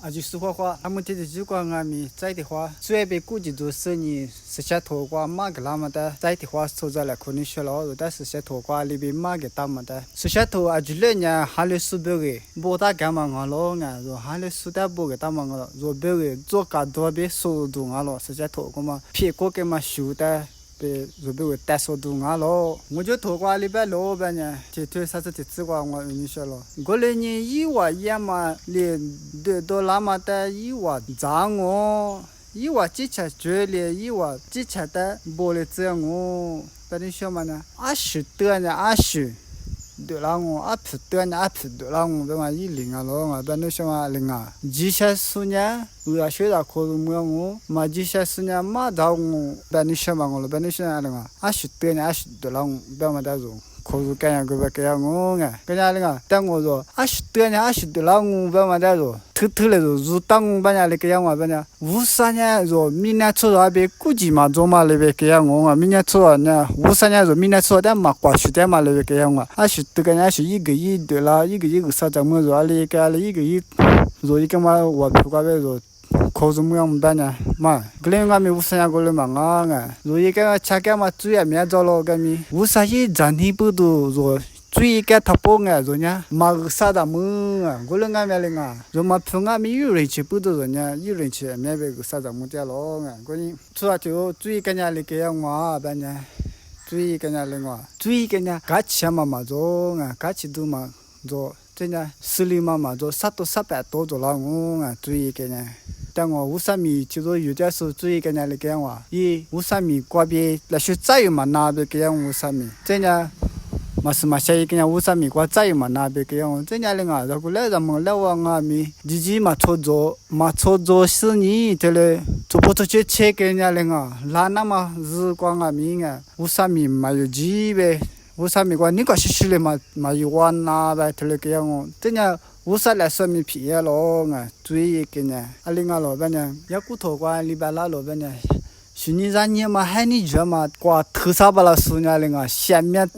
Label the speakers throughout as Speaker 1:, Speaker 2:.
Speaker 1: 啊，就是话，他们这就讲俺们在的话，虽然被估计做生意，是些拖挂马个那么的，在的话收在了可能学了，但是些拖挂里边马个大么的，是些拖啊，就来年还来数百个，不打干嘛我了啊，说还来数点不个大么个了，说百个做干多别收住我了，是些拖个嘛，屁股给嘛修的。被准备为带手动啊咯，我就拖挂里边老板呢，这推啥子的只挂我你说了，过来年一娃也嘛，连都那么的一娃砸我，一娃几钱绝了，一娃几钱的玻璃这我，把你说嘛呢？20多呢20。对啦，我皮对呢皮对啦，我嘛一零啊咯，我把那什么零啊，几些数呢？我学到可能我，嘛几些数呢？嘛到我把你什么我了，把你什么零啊？20多呢20对啦，我把嘛带走。可是干样个不干样我啊，干样零啊？但我说20多呢20对啦，我把嘛带走。偷来说，如当我把人那个样我把人53年说明年初那边估计嘛做嘛那边个样我明年初呢53年说明年初的嘛过去的嘛那边个样我20多个人是1个亿对啦1个亿个啥子么说那个那1个亿说一个嘛我不管别说。可是么样办呢？嘛，可能俺们53年过了嘛啊，如一个吃个嘛主要面做了个米，51整体不都说。最个他不爱说呢，马个啥的么啊？我们俺们嘞啊，说嘛平俺们有人去不都说呢？有人去面别个啥子么的咯啊？关于主要就最个伢嘞个样话办呢，最个伢嘞话，最个伢嘎起嘛做啊，嘎起都嘛做，真的十里嘛做啥都300多做了我啊，最个伢。但我53米就是有点时注意个伢嘞个样话，伊53米挂边那些再有嘛那边个样53米，真的。嘛是嘛，下一个人53米过再嘛那边个样，这伢嘞啊，如果来咱们来往啊米，自己嘛操作是你这嘞，做不出去切个伢嘞啊，那么日光啊米啊，53米嘛有几呗，53米过你个是嘞嘛有完那呗，这嘞个样哦，这伢。53米皮呀咯啊，注意个呢，啊另外老板呢，要骨头瓜里边那老板呢。去年咱年嘛，还你觉嘛，挂头啥巴拉数年嘞啊，下面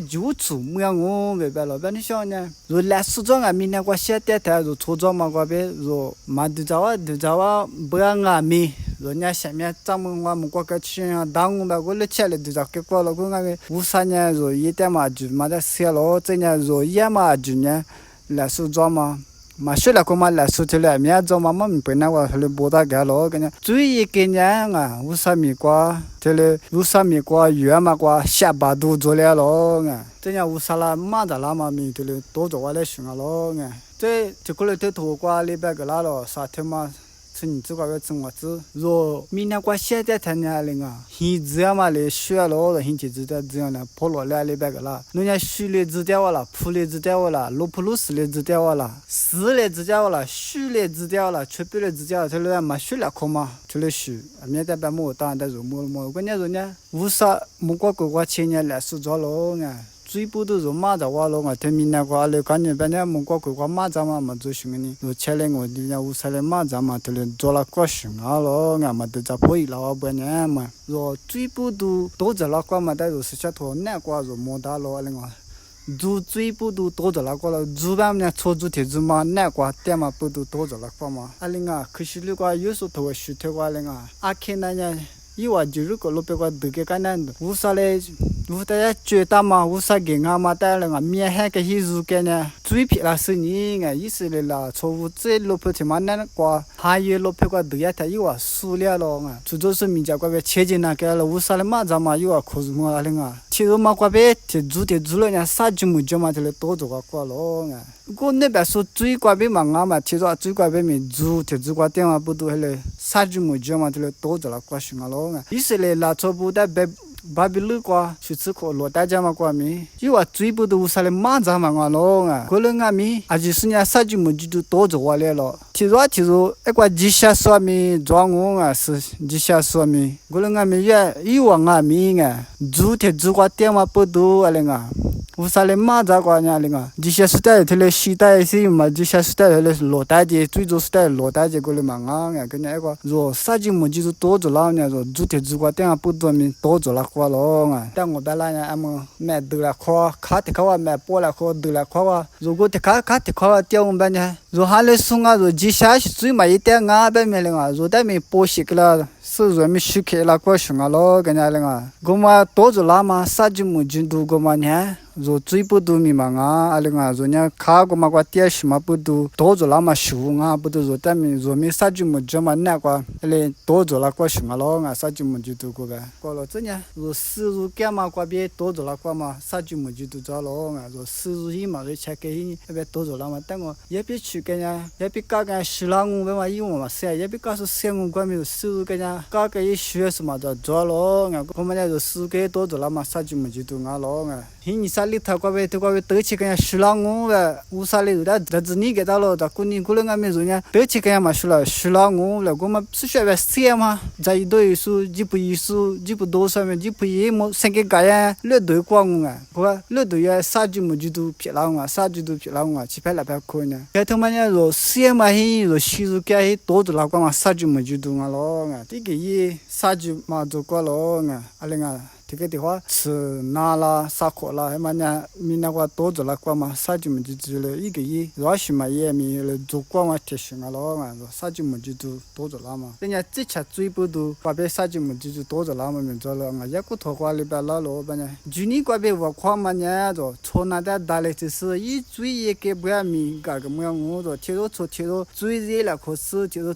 Speaker 1: 就做么样我明白了，把你想呢，若来苏州啊，明年挂下点台，若初中嘛挂边，若嘛都找啊，不要啊米，若人家下面咱们我们挂个钱啊，当我们过来钱嘞，都找给挂了，我俺们53年若一点嘛就嘛在写了，这年若一嘛就呢，来苏州嘛。嘛说了，我嘛来说起来，面做嘛们本来我来不大干了，跟你最一个年啊，53米瓜，这里53米瓜，月嘛瓜，下巴都做了咯啊，这样53啦，马在那嘛米这里多做我来选啊咯啊，这就过来这土瓜里边个那了，啥天嘛。是你这个怎么子？若明年过现在才年龄啊，现在嘛来学了，现在知道这样的，跑了2礼拜个啦。人家学了知道了，普了知道了，罗普鲁斯了知道了，4了知道了，学了知道了，全部了知道了，这里嘛学了课嘛，这里学，面对把么当的肉么，关键人家无啥么个前年来是着了啊。最不都是马在瓦了，我听明年过来，感觉本来蒙古过马在嘛做什么呢？我前来我人家53来马在嘛，这里做了个什么了？俺们都在破译了半年嘛。若最不都在那个嘛，但是下头那个是没得了了我。做最不都在那个了，做吧呢，做铁子嘛，那个点嘛不都在那个嘛？啊，另外可是那个有时头虚头个另外，啊，看那呢。一话就是个路边个这个干难的，无啥嘞，无大家觉得嘛，无啥给俺嘛带了个面还个些如干呢，最皮那是你个意思嘞啦，错误这路边他妈那个还有路边个都要他一话塑料了啊，这就是民家个别切进那个了，无啥嘞嘛咱嘛一话可是么那嘞啊，其实嘛个别这做了呢，啥就没就嘛这里多做个过了啊。我那边说最关边嘛，俺嘛其实最关边没做，这最关电话不都还嘞，啥就没就嘛这里多做了过去嘛咯。以色列拉错不得巴比鲁瓜，去吃可罗大家嘛瓜米，因为最不都啥嘞马扎嘛我咯啊，可能俺米，而且是人啥就没就多做完了。其实一个几下说米装我啊是几下说米，可能俺米也以往俺米啊，做铁做瓜电话不多了啊。乌萨勒马扎瓜伢哩个，这些时代他嘞时代是嘛，这些时代嘞老大姐，最早时代老大姐过来嘛啊，跟伢个，若啥子么就是多做老伢，若做点做瓜，等下不多咪多做了瓜咯啊，等我本来伢俺们买得了瓜，卡的瓜买包了瓜得了瓜，如果的卡的瓜掉我们伢，若还来送啊，若这些是最嘛一点啊，边面哩个，若带咪包些个啦。是人们许可了过熊啊咯，跟伢哩个，我们多做啦嘛，啥子么就都我们呢。若最不多咪嘛啊，阿哩个若伢卡个嘛个点什么不多，多做啦嘛熊啊，不多若带咪若咪啥子么就嘛那个，嘞多做啦过熊啊咯，啊啥子么就都个个，过了这呢，若四如干嘛个别多做啦过嘛，啥子么就都做咯，啊若四如一嘛，就吃个一，那边多做啦嘛，但我也别去跟伢，也别搞个十两五嘛，一万嘛噻，也别搞是三五关咪四如跟伢搞个一学什么的做咯，啊我们伢若四个多做啦嘛，啥子么就都啊咯啊。你啥里头个别得起个呀十两五了，乌啥里头这子你给到了，这过年过了俺们说呢，得起个呀嘛说了十两五了，我们是学个些嘛，在一堆数，几不一数，几不多少面，几不一么，三个个呀，六对光啊，我六对呀，啥子么就都撇了啊，啥子都撇了啊，七百来百块呢。开头嘛呢，说些嘛嘿，说西肉给多做了光嘛，啥子么就都啊咯啊，这个也啥子嘛做过咯啊，阿哩啊。这个的话吃拿啦、啥可啦，还嘛呢？米那个多做了瓜嘛，啥就么就做了，一个月热水嘛也米了做瓜嘛提醒啊咯嘛，啥就么就多做了嘛。人家这吃最不多，瓜别啥就么就多做了嘛，没做了啊。一个头瓜里边老老板呢，去年瓜别我夸嘛呢，就从那点打来就是一最一个不要米，个个么样我就贴着最热了可是贴着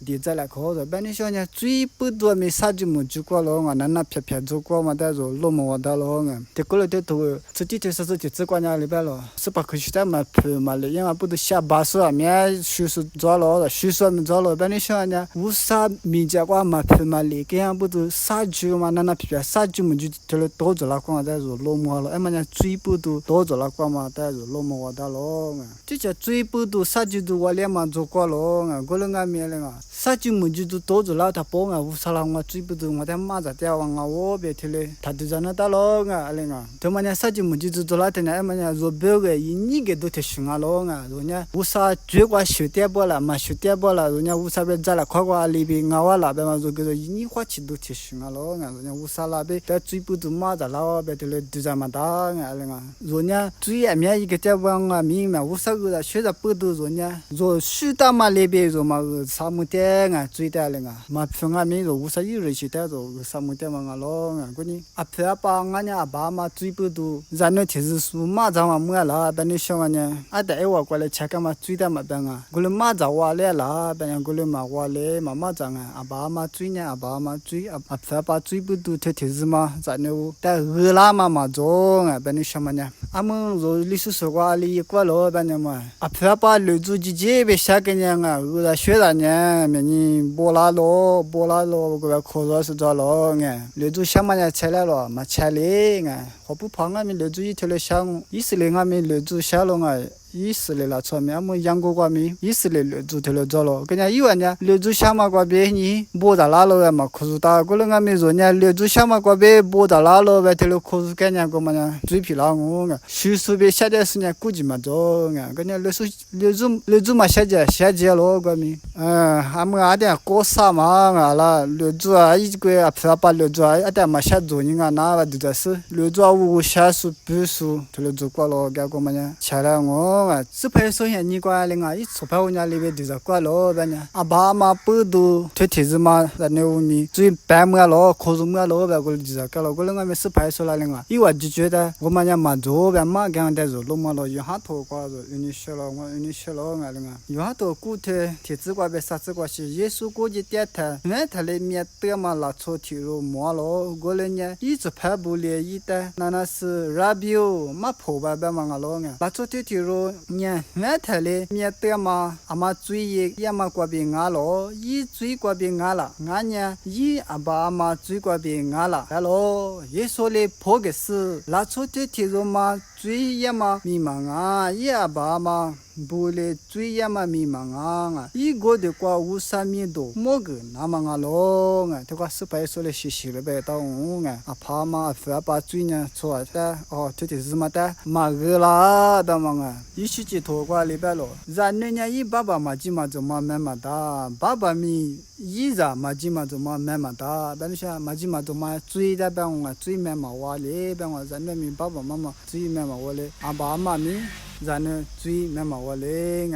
Speaker 1: 地在了可是，本来说呢最不多没啥就么就过了啊，那撇撇做。过嘛带着落寞的咯啊，这过了这头，这几天是这只关家里边了，是把可惜的嘛赔嘛了，因为不都下巴数啊，面叔叔做了，叔叔没做了，本来说呢，无啥米家瓜嘛赔嘛了，这样不都杀猪嘛，那皮杀猪么就得了多做了光带着落寞了，哎嘛呢最不都多做了光嘛带着落寞的咯啊，这些最不都杀猪都我连嘛做过了啊，过了俺面了啊，杀猪么就都多做了他包啊，无啥了我最不都我在马在掉啊我别。他就在那打咯啊，阿玲啊，他们家啥子么就做了的呢？他们家做别个一个都提醒啊咯啊，人家无啥最瓜修点不了嘛，修点不了，人家无啥别在了快瓜里边熬啊那边嘛，做个一花钱都提醒啊咯啊，人家无啥那边在最不都马在那边的都在嘛打啊，阿玲啊，人家最爱面一个点往啊面嘛，无啥个学着不都人家做修打嘛那边做嘛啥么点啊，最大玲啊，嘛平啊面做无啥有人去点做啥么点嘛咯啊。过年阿婆阿爸俺家阿爸嘛最不多，咱那天是说马早嘛没了，但你想俺呢，阿带我过来吃个嘛最大嘛边啊，过来马早我来了，边过来嘛我来嘛马早啊，阿爸嘛最呢，阿爸嘛最阿婆阿爸最不多，天是嘛咱那带饿了嘛做啊，边你想嘛呢，俺们说历史说过里过了边呢嘛，阿婆阿爸留住自己别下个呢啊，饿了学了呢，明年波拉罗，个个课桌是做了啊，留住什么呢？吃来了嘛吃嘞啊，我不怕俺们留住一条了香，以色列俺们留住下了啊。以色列那侧面，我们养过瓜米，以色列留住头了走了，跟人家有人家留住小马瓜别你，摸到哪了嘛？可是打过了俺们说人家留住小马瓜别摸到哪了，外头了可是跟人家个嘛呢，嘴皮老我啊，叔叔别下点时间估计嘛走啊，跟人家留住嘛下节了瓜米，俺们阿点过啥嘛啊啦，留住啊一个阿爸留住啊，阿点嘛下做人啊，那个都在是留住啊五下数半数，头了做过了，个个嘛呢，吃了我。是拍摄下你过来啊，一出拍我家里边就是过了呗呢。阿爸妈不都推梯子嘛，在那屋里最白么了，可是么了呗，过来就是过了。过来我们是拍摄了啊，因为就觉得我们家嘛做呗嘛，刚带做了嘛了，有哈头瓜子，有你学了我，有你学了啊，有哈头骨头梯子瓜呗，啥子瓜是耶稣估计点他，俺他里面得嘛拉错体肉么了，过来呢一直拍不了一单，那是 radio 嘛破吧呗嘛了啊，拉错体肉。呢，俺他嘞面得嘛，阿妈嘴也嘛过别俺了，一嘴过别俺了，俺呢一阿爸阿妈嘴过别俺了，然后也说嘞破个事，拉出这体肉嘛，最也嘛迷茫啊，也爸嘛。不嘞，最也嘛迷茫啊！一个的话无啥米多，么个那么啊咯啊！这个是白说的学了呗，到我啊，怕嘛，非要把嘴呢错的哦，这是么的，嘛个啦的嘛啊！一起去拖挂里边咯，然人家一爸爸嘛起码就嘛慢慢的，爸爸咪一着嘛起码就嘛慢慢的，但是嘛起码就嘛嘴的边我嘴慢慢话嘞，边我然人咪爸爸妈妈嘴慢慢话嘞，阿爸阿妈咪。然呢，最慢慢我来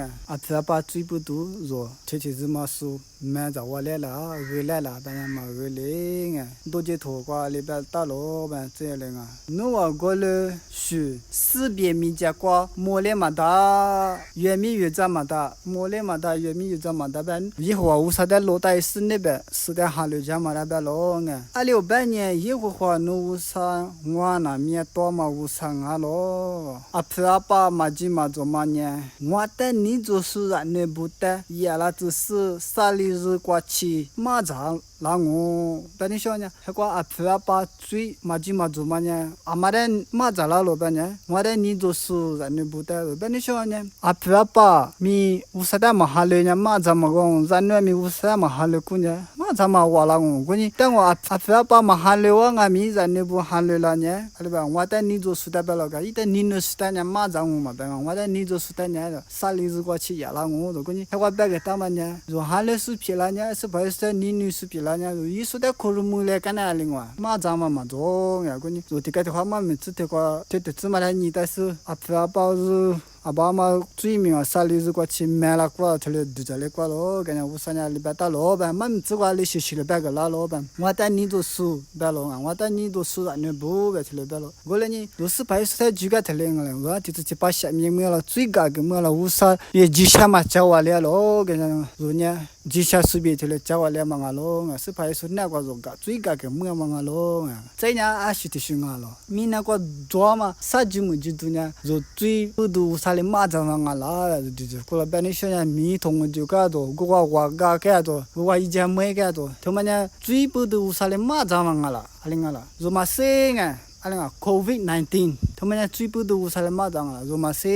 Speaker 1: 啊，啊，这把最不多热，这是么事？慢着我来了，来了，当然嘛来啊，多接拖挂里边打罗呗，这样啊。侬话过了是四边米加瓜，莫来嘛大，越米越长嘛大，莫来嘛大，越米越长嘛大呗。以后啊，我啥的落在是那边，是在下流家嘛那边咯啊。600年以后话，侬有啥我那面多嘛有啥啊咯？啊，这把嘛几嘛做嘛呢？我的你做事啊，那不得，也啦只是啥哩日过去，马上。那我把你想呢，还个阿婆阿爸最嘛几嘛做嘛呢？阿妈的马扎拉罗班呢？我的你做事人家不得，把你想呢？阿婆阿爸咪乌萨达嘛哈勒呢？马扎嘛讲，人家咪乌萨达嘛哈勒过呢？马扎嘛话啦我，过呢？但我阿婆阿爸嘛哈勒我阿咪人家不哈勒啦呢？阿里吧，我的你做事的不了个，一旦你那事的呢马扎我嘛别个，我的你做事的呢，啥日子过去呀啦我，过呢？还我别个他们呢，说哈勒是皮啦呢，是不是你女是皮？一说的可是木来干那另外，马扎嘛做呀，过呢，做这个的话嘛，每次这个这芝麻的你但是阿婆阿爸是。阿爸妈最明啊，啥日子过去买了过，他嘞都在那过咯，跟人屋上伢里边打老板，嘛只管里学了别个拉老板，我带你读书别咯啊，我带你读书啊，你不别去了别咯，过来你都是白是几个他嘞个嘞，我就是去把下面买了最高个买了屋上也几下嘛叫我来咯，跟人人家几下随便去了叫我来嘛个咯，是白是那个种个最高个买嘛个咯，这伢啊是的是个咯，你那个做嘛啥子么子都呢，就最不都啥。马扎嘛啦，就是过来把你想想米同就干多，我干干多，我以前没干多，他们呢最不都啥嘞马扎嘛啦，阿里个啦，就嘛生啊，阿里个 COVID-19，他们呢最不都啥嘞马扎啦，就嘛生，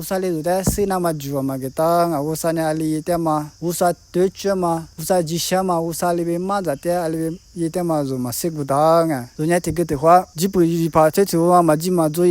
Speaker 1: 啥嘞就在生那么久嘛个当啊，啥呢阿里的嘛，啥对着嘛，啥吉祥嘛，啥里边马扎的阿里边。也得嘛做嘛谁不当啊？人家这个的话，基本一把这头啊嘛，基嘛做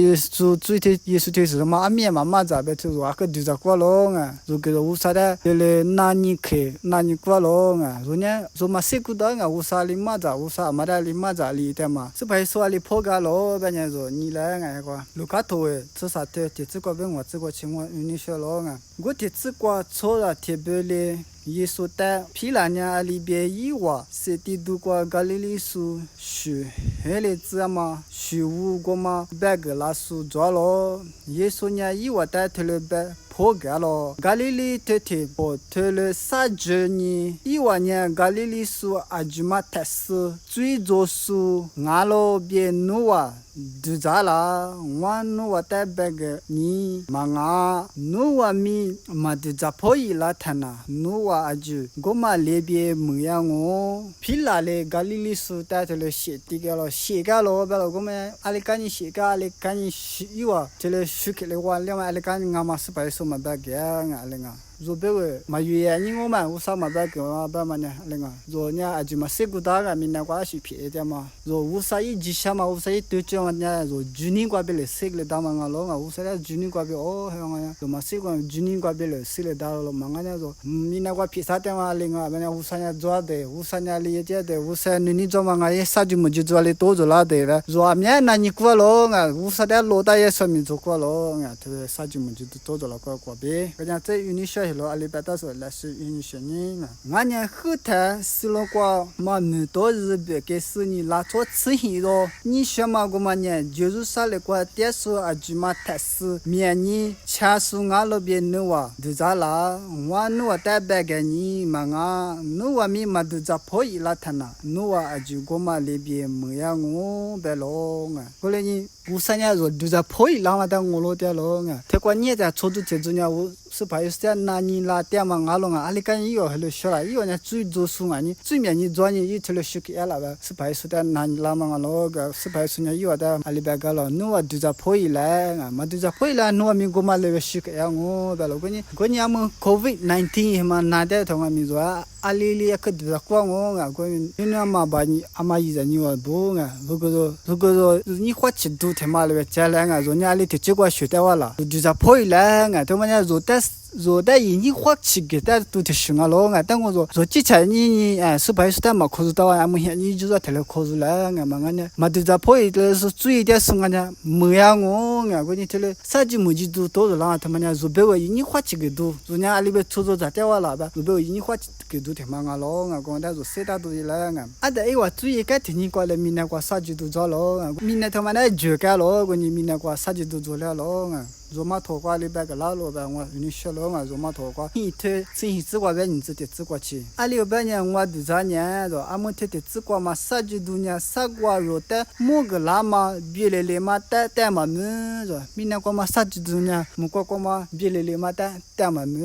Speaker 1: 最的也是的是嘛，阿面嘛嘛咋别头啊个丢在过咯啊？做个乌啥的，这里哪里去哪里过咯啊？人家做嘛谁不当啊？乌啥里嘛咋乌啥嘛的里嘛咋里的嘛？是白说里破个咯，别人说你来啊个，卢卡头诶，这啥的，这个边我这个情况你说咯啊？我这个错了特别嘞。耶稣在皮拉尼里边一话，是地度过加利利树树，黑嘞子嘛，树五个嘛，别个拉树抓了，耶稣呢一话在头了边。破盖了，加利利特特破特了30年，一万年加利利树阿舅妈特斯最早树俺老边努啊，就咋啦？我努啊带别个你妈啊，努啊咪嘛就咋破伊拉他呐？努啊阿舅，我嘛那边没样哦，皮拉嘞加利利树带头了写地个了，写个了，别了我们阿里赶紧写个，阿里赶紧写一话，这里书刻了话，另外阿里赶紧俺嘛是白说。嘛白个啊，阿里个，若别个嘛约你我们，我啥嘛白个嘛白嘛呢，阿里个，若呢阿舅嘛谁个大个，明那个是便宜点嘛，若我啥一几下嘛，我啥一对着嘛呢，若10年过别了谁个大嘛个咯，我啥了10年过别哦，还个呀，若嘛谁个10年过别了谁个大了嘛个呢，若明那个便宜点嘛，阿里个，那我啥呢做的，我啥呢理解的，我啥你做嘛个也啥就么就做了多做啦的了，若明那你过咯，我啥的老大也说明做过咯，这啥就么就多做了过。过别，人家在云里学了，阿里巴巴说那是云里学呢。俺家后台是那个嘛，很多日别个是你拉错词语了。你学嘛个嘛呢？就是啥那个电视啊，就嘛台是面你前数俺那边弄啊，都咋啦？我弄啊带别个你嘛啊，弄啊咪嘛都咋破伊拉他呐？弄啊就个嘛那边没呀我别咯啊，后来你。我啥呢？说都在破伊拉嘛，但我老掉了啊！他管你在出租车子呢，我是排是那你拉点嘛阿龙啊，阿里干伊哦还了说啦，伊哦呢最做数啊你最面你做你伊出了说个啦吧，是排是的那你拉嘛阿罗个是排是呢伊哦的阿里边个咯，侬啊就在破伊来啊，嘛就在破伊来侬啊咪过嘛了说个呀我吧咯，个你阿么 COVID-19 嘛那的同啊咪做啊。阿里里个就在光我啊，你那嘛把你阿妈伊在你话不啊，如果说你花钱都他妈了，家来啊，说你阿里头结果学的话了，就在破伊来啊，他妈呀，做的你花钱给的都挺凶啊咯啊，但我说之前你是不是的嘛，可是到啊，么现你就说提了可是来啊嘛个呢，嘛就在破伊了是注意点什么呢？没呀我啊，你提了啥子么子都多着啦，他妈呀，说别个你花钱给都，说你阿里边出在电话了吧，说别个你花钱给都。挺忙啊咯，我讲但是谁打都一来啊。啊，但因为注意个天气过来，明年过啥子都做咯，明年他妈的就干咯，我你明年过啥子都做了咯啊。做嘛拖挂里边个老罗呗，我你说了嘛，做嘛拖挂，一推生自挂呗，你自己自挂去。阿里边呢，我第三年着，阿么天天自挂嘛，啥子都呢，啥挂肉的，么个拉嘛，别来嘛，带嘛么着，明年过嘛啥子都呢，么过嘛，别来嘛带嘛么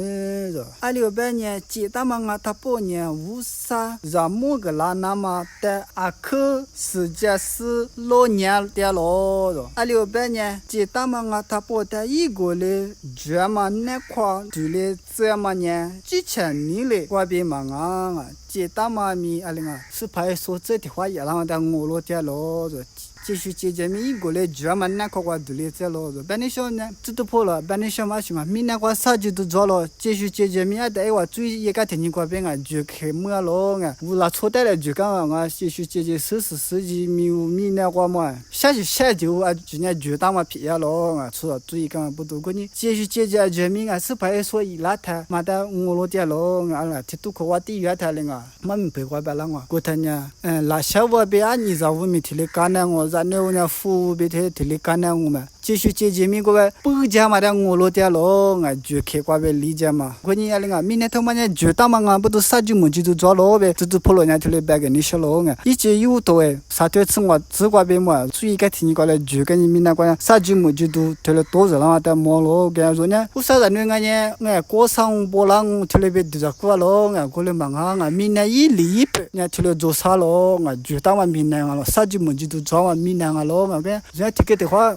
Speaker 1: 着。阿里边呢，接大嘛他半年无啥，让么个拉那么的阿克世界是老年的咯着。阿里边呢，接大嘛他半的。一个嘞，这么那块就嘞这么呢，几千年嘞，外边嘛啊，这大妈咪阿玲啊，是派说这的话也让他我落掉咯着。继续接着咪一个嘞，这么那块话就嘞这咯着。本来说呢，这都破了，本来说嘛什么，咪那块啥子都做了，继续接着咪啊，但我注意一个天气改变啊，就开么咯啊，无啦错带来就讲啊，继续接着十几米那块嘛，下就啊，就那就当嘛皮呀咯啊，除了注意讲不多个呢，继续接着这咪啊，是派说伊拉他，嘛的我落掉咯啊啦，铁都可话地远他嘞啊，嘛咪白话白啦我，过他呢，拉小我别啊，你在屋面提嘞干呢我。咱那我那服务别提里干呢我们继续接见面个呗，不加嘛的我落掉咯，啊就开挂呗理解嘛。过年那个明年他妈呢就当嘛啊，不都啥子么子都做咯呗，这破了人家提里白给你说咯啊，以前有多诶，啥天吃我自挂呗嘛，所以个天过来就跟你明年过来啥子么子都提了多少了的么咯，跟说呢，我啥人呢我过上波浪提里边都在过咯，啊过来忙啊，明年一礼拜人家提了做啥咯，啊就当嘛明年啊，啥子么子都做嘛。米那个咯，我跟人家提个的话，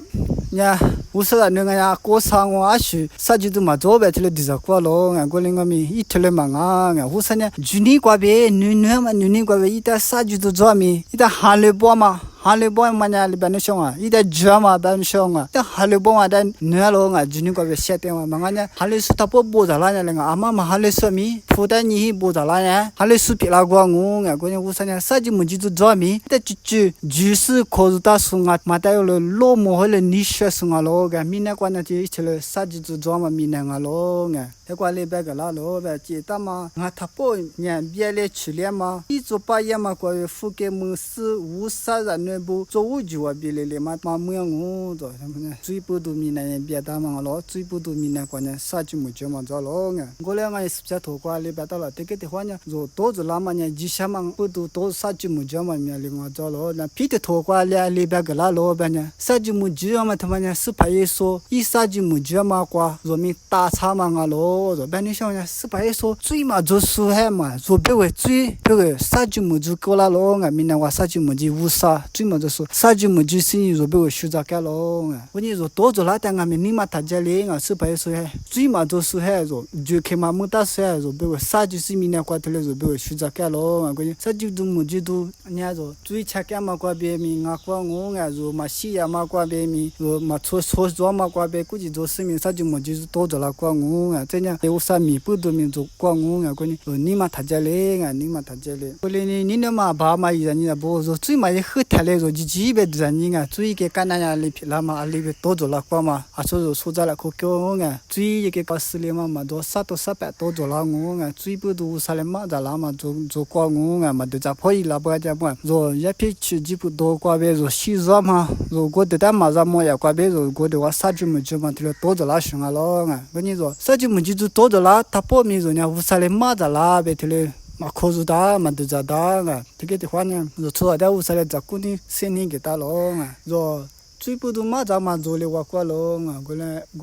Speaker 1: 呀，我说那个呀，过上我去，啥子都没做呗，提了第二个咯，俺过来我们一提了忙啊，我说呢，去年过呗，女过呗，一点啥子都做没，一点寒流包嘛。哈利波嘛呢，里边的熊啊，一点猪嘛，边熊啊，但哈利波嘛的女咯啊，今年个月夏天嘛，忙呢，哈利是他不播着啦呢，阿妈嘛哈利说米，负担你播着啦呢，哈利是皮拉瓜我，我讲我说呢，啥子么子都做米，但就是可是大树啊，嘛带有了老么和了你学生啊咯，个明年过呢就一起了啥子都做嘛，明年啊咯个。那过礼拜个啦咯呗，记得嘛，俺他不年别来去了嘛，一做八月嘛，过月覆盖么是无啥人呢不，做五就话别来嘛，嘛没有我做什么呢？最不都明年别打嘛咯，最不都明年过呢，啥子么就嘛做咯个。我俩俺是不是拖过礼拜到了，这个的话呢，做多子啦嘛呢，几下嘛不都多啥子么就嘛面临我做咯，那皮的拖过礼拜个啦咯呗呢，啥子么就嘛他妈呢是怕一说，一啥子么就嘛过，说明打岔嘛啊咯。做半天想呢，是不是说最嘛做书海嘛，做别个啥子么子过来咯啊，明年话啥子么子无啥，最嘛做说啥子么子生意做别个学着干咯啊，我你说多做那点俺们立马大家嘞啊，是不是说海最嘛做书海做，就看嘛没打书海做别个啥子是明年过头来做别个学着干咯啊，我你啥子都么子都人家说最吃干嘛过别米啊过我啊做嘛西呀嘛过别米，做嘛搓做嘛过别估计做生意啥子么子多做了过我啊，真的。有啥米不多民族光我啊，过你你嘛他家嘞啊，你嘛他家嘞。过来你那嘛爸嘛伊人家不说最嘛也很太嘞，说几百人啊，最个干那呀里皮啦嘛，里边多做了光嘛，啊说在了可叫我啊，最一个搞事嘞嘛多啥多啥百多做了我啊，最不多啥嘞嘛在啦嘛做光我啊嘛都在破伊啦不家嘛，说一批去几不多瓜呗，说西热嘛，说过的但嘛热么呀瓜呗，说过的话啥子么子嘛，提了多做了熊啊咯啊，跟你说啥子么子就多着啦，他报名人家无啥嘞马着啦，别提嘞嘛考入大嘛都在大个，这个的话呢，说出来的无啥嘞，在固定10年给他咯啊，说最不都嘛咱嘛做了我过了啊，过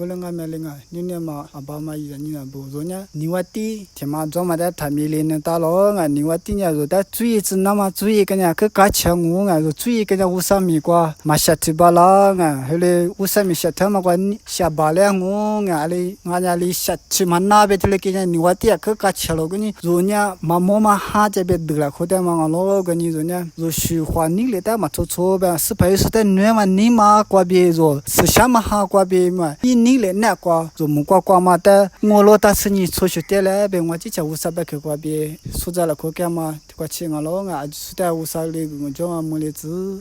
Speaker 1: 了俺们那个，你那嘛阿爸妈伊你那不做呢？你话地，天嘛做嘛的他米里呢打了啊，你话地呢做的最只那么最个呢，个加强我啊，做最个呢乌萨米瓜，嘛下提巴啦啊，后来乌萨米下他嘛瓜下巴了我啊，ali俺家里下去嘛那边的个呢，你话地个加强了个呢，做呢嘛么嘛哈这边得了，后头嘛俺老个呢做呢，做虚化你里头嘛错呗，是陪是在暖嘛你嘛瓜边做，是下嘛哈瓜边嘛，你里那瓜做木瓜嘛的，我老大是你出去的了呗，我只叫乌萨白去瓜边，说在了可干嘛，瓜吃俺老啊，是在乌萨里我叫俺没得子。